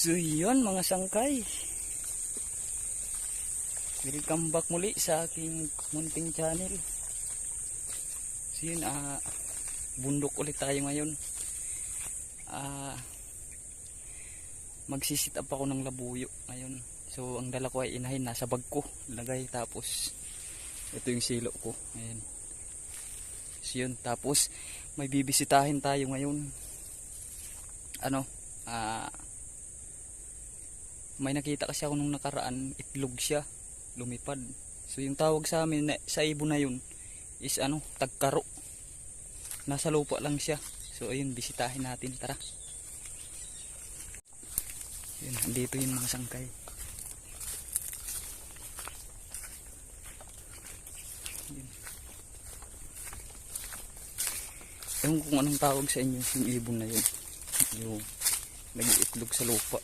So yun mga sangkay, welcome back muli sa aking munting channel. So yun, bundok ulit tayo ngayon. Magsisit up ako ng labuyo ngayon. So ang dala ko ay inahin, nasa bag ko lagay, tapos ito yung silo ko. Ayan. So yun, tapos may bibisitahin tayo ngayon. May nakita kasi ako nung nakaraan, itlog siya, lumipad. So yung tawag sa amin sa ibon na yun is tagkaro. Nasa lupa lang siya. So ayun, bisitahin natin, tara. Yun, andito yung mga sangkay. Yun. Ewan kung anong tawag sa inyo yung ibon na yun, yung nag-iitlog sa lupa.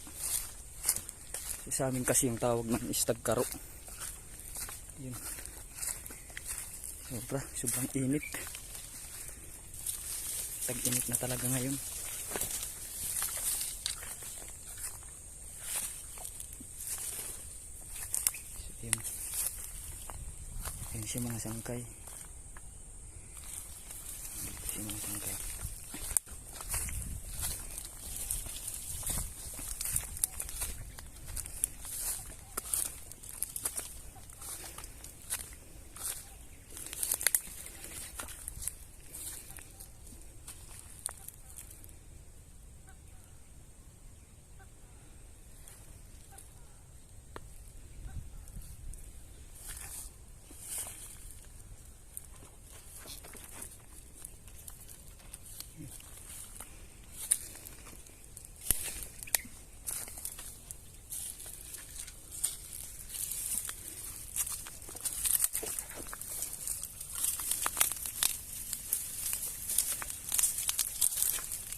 Sa amin kasi yung tawag ng istagkaro. Yun. Sobrang init. Tag-init na talaga ngayon. So, yun. Yun siya mga sangkay. Yun siya mga sangkay.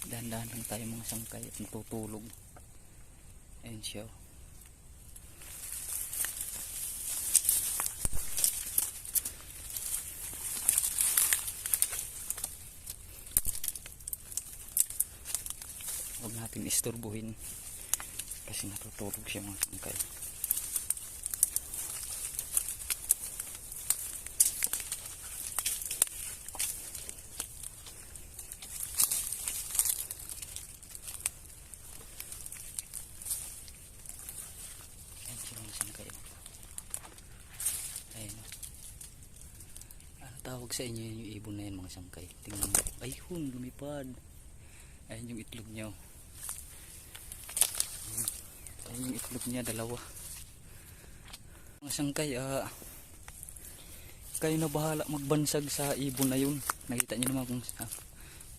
Dahan-dahan lang tayo mga sangkay at natutulog. Ayan siya. Huwag natin isturbuhin kasi natutulog siya mga sangkay. Tawag sa inyo yung ibon na yan mga sangkay. Tingnan mo. Ayun, lumipad. Ayun yung itlog niya. Ayun yung itlog niya, dalawa. Mga sangkay, kayo na bahala magbansag sa ibon na yun. Nakita nyo naman kung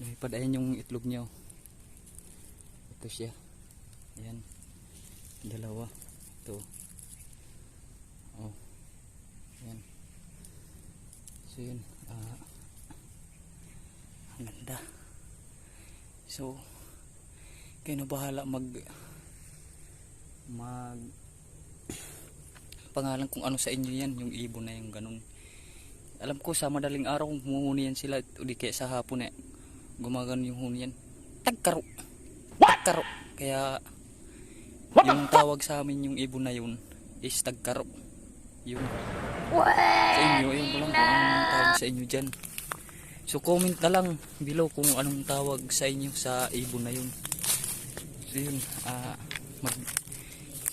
lumipad. Ayun yung itlog niya. Ito siya. Ayan. Dalawa. Ito. Oh. Ayan. So yun, ang ganda. So kayo na bahala mag pangalan kung ano sa inyo yan, yung ibon na yung ganun. Alam ko sa madaling araw humuhuni yan sila, o di kaya sa hapon gumagano yung huni yan. Tagkaro. Tagkaro. Kaya yung tawag sa amin yung ibon na yun is tagkaro. Yun. Sa inyo, ayun ko lang kung anong tawag sa inyo dyan. So comment na lang below kung anong tawag sa inyo sa ibon na yun. So yun, mag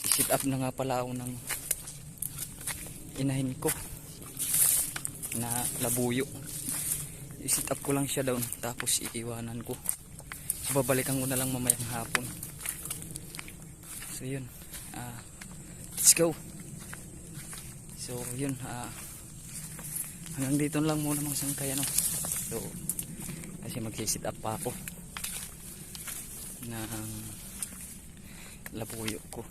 sit up na nga pala ako ng inahin ko na labuyo. I-sit up ko lang siya doon, tapos iiwanan ko. So babalikan ko na lang mamayang hapon. So yun, let's go. So yun, hanggang dito lang muna mga sangkay. So kasi magsisit up pa ako ng labuyo ko.